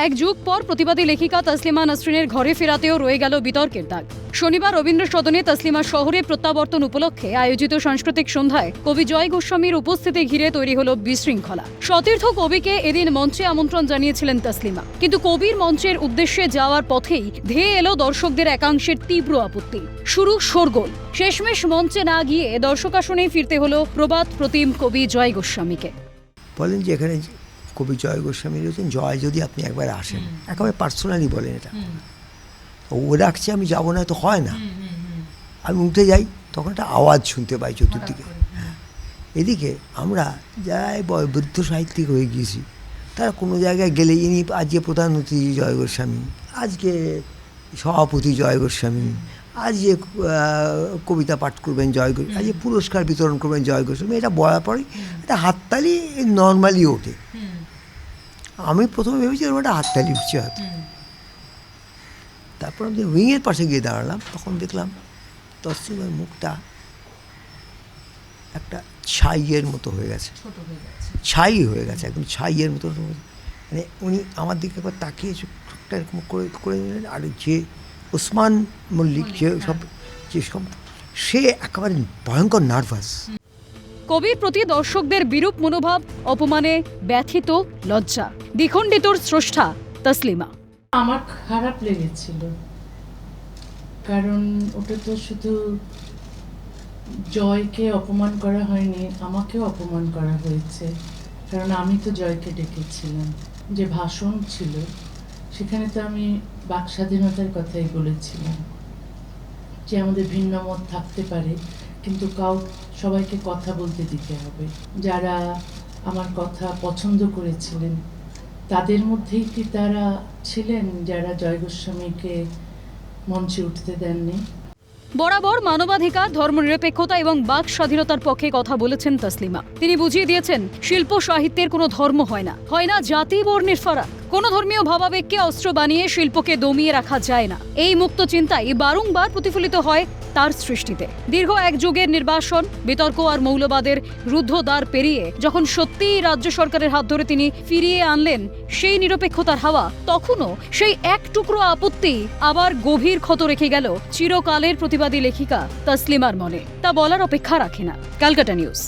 এক যুগ পর প্রতিবাদী লেখিকা তসলিমা নাসরিনের ঘরে ফেরাতেও রয়ে গেল বিতর্কের দাগ। শনিবার রবীন্দ্র সদনে তসলিমা শহরে প্রত্যাবর্তন উপলক্ষে আয়োজিত সাংস্কৃতিক সন্ধ্যায় কবি জয় গোস্বামীর উপস্থিতি ঘিরে তৈরি হলো বিশৃঙ্খলা। সতীর্থ কবিকে এদিন মঞ্চে আমন্ত্রণ জানিয়েছিলেন তসলিমা, কিন্তু কবির মঞ্চের উদ্দেশ্যে যাওয়ার পথেই ধেয়ে এলো দর্শকদের একাংশের তীব্র আপত্তি। শুরু শোরগোল। শেষমেশ মঞ্চে না গিয়ে দর্শক আসনেই ফিরতে হলো প্রবাদ প্রতিম কবি জয় গোস্বামীকে। বলেন যে এখানে কবি জয় গোস্বামী রয়েছেন, জয় যদি আপনি একবার আসেন, একেবারে পার্সোনালি বলেন এটা। ও ডাকছে, আমি যাবো না, তো হয় না। আমি উঠে যাই, তখন একটা আওয়াজ শুনতে পাই চতুর্দিকে। এদিকে আমরা যারাই বৃদ্ধ সাহিত্যিক হয়ে গিয়েছি, তারা কোনো জায়গায় গেলে ইনি আজকে প্রধান অতিথি জয় গোস্বামী, আজকে সভাপতি জয় গোস্বামী, আজকে কবিতা পাঠ করবেন জয় গোস্বামী, আজকে পুরস্কার বিতরণ করবেন জয় গোস্বামী, এটা বলার পরেই একটা হাততালি নর্মালি ওঠে। আমি প্রথমে ভেবেছিলাম একটা হাততালি উঠছে হয়তো। তারপর আমি উইংয়ের পাশে গিয়ে দাঁড়ালাম, তখন দেখলাম তসলিমার মুখটা একটা ছাইয়ের মতো হয়ে গেছে, ছাই হয়ে গেছে, একদম ছাইয়ের মতো। মানে উনি আমার দিকে একবার তাকিয়ে চোখটা এরকম করে নিলেন। আর যে ওসমান মল্লিক যেসব সে একেবারে ভয়ঙ্কর নার্ভাস। কবির প্রতি দর্শকদের বিরূপ মনোভাব, অপমানে ব্যথিত, লজ্জা, দ্বিখণ্ডিতর স্রষ্টা তসলিমা। আমার খারাপ লেগেছিল, কারণ ওটা তো শুধু জয়কে অপমান করা হয়নি, আমাকেও অপমান করা হয়েছে। কারণ আমি তো জয়কে ডেকেছিলাম, যে ভাষণ ছিল সেখানে তো আমি বাক স্বাধীনতার কথাই বলেছিলাম, যে আমাদের ভিন্ন মত থাকতে পারে, কিন্তু সবাইকে কথা বলতে দিতে হবে। যারা আমার কথা পছন্দ করেছিলেন তাদের মধ্যেই কি তারা ছিলেন যারা জয় গোস্বামীকে মঞ্চে উঠতে দেননি? বরাবর মানবাধিকার, ধর্মনিরপেক্ষতা এবং বাক স্বাধীনতার পক্ষে কথা বলেছেন তসলিমা। তিনি বুঝিয়ে দিয়েছেন, শিল্প সাহিত্যের কোনো ধর্ম হয় না জাতি বর্ণের ফারাক। কোনো ধর্মীয় ভাবাবেগকে অস্ত্র বানিয়ে শিল্পকে দমিয়ে রাখা যায় না। এই মুক্ত চিন্তাই বারংবার প্রতিফলিত হয় তার সৃষ্টিতে। দীর্ঘ এক যুগের নির্বাসন, বিতর্ক আর মৌলবাদের রুদ্ধ দ্বার পেরিয়ে যখন সত্যিই রাজ্য সরকারের হাত ধরে তিনি ফিরিয়ে আনলেন সেই নিরপেক্ষতার হাওয়া, তখনও সেই এক টুকরো আপত্তি আবার গভীর ক্ষত রেখে গেল চিরকালের প্রতিবাদী লেখিকা তসলিমার মনে। তা বলার অপেক্ষা রাখে না। ক্যালকাটা নিউজ।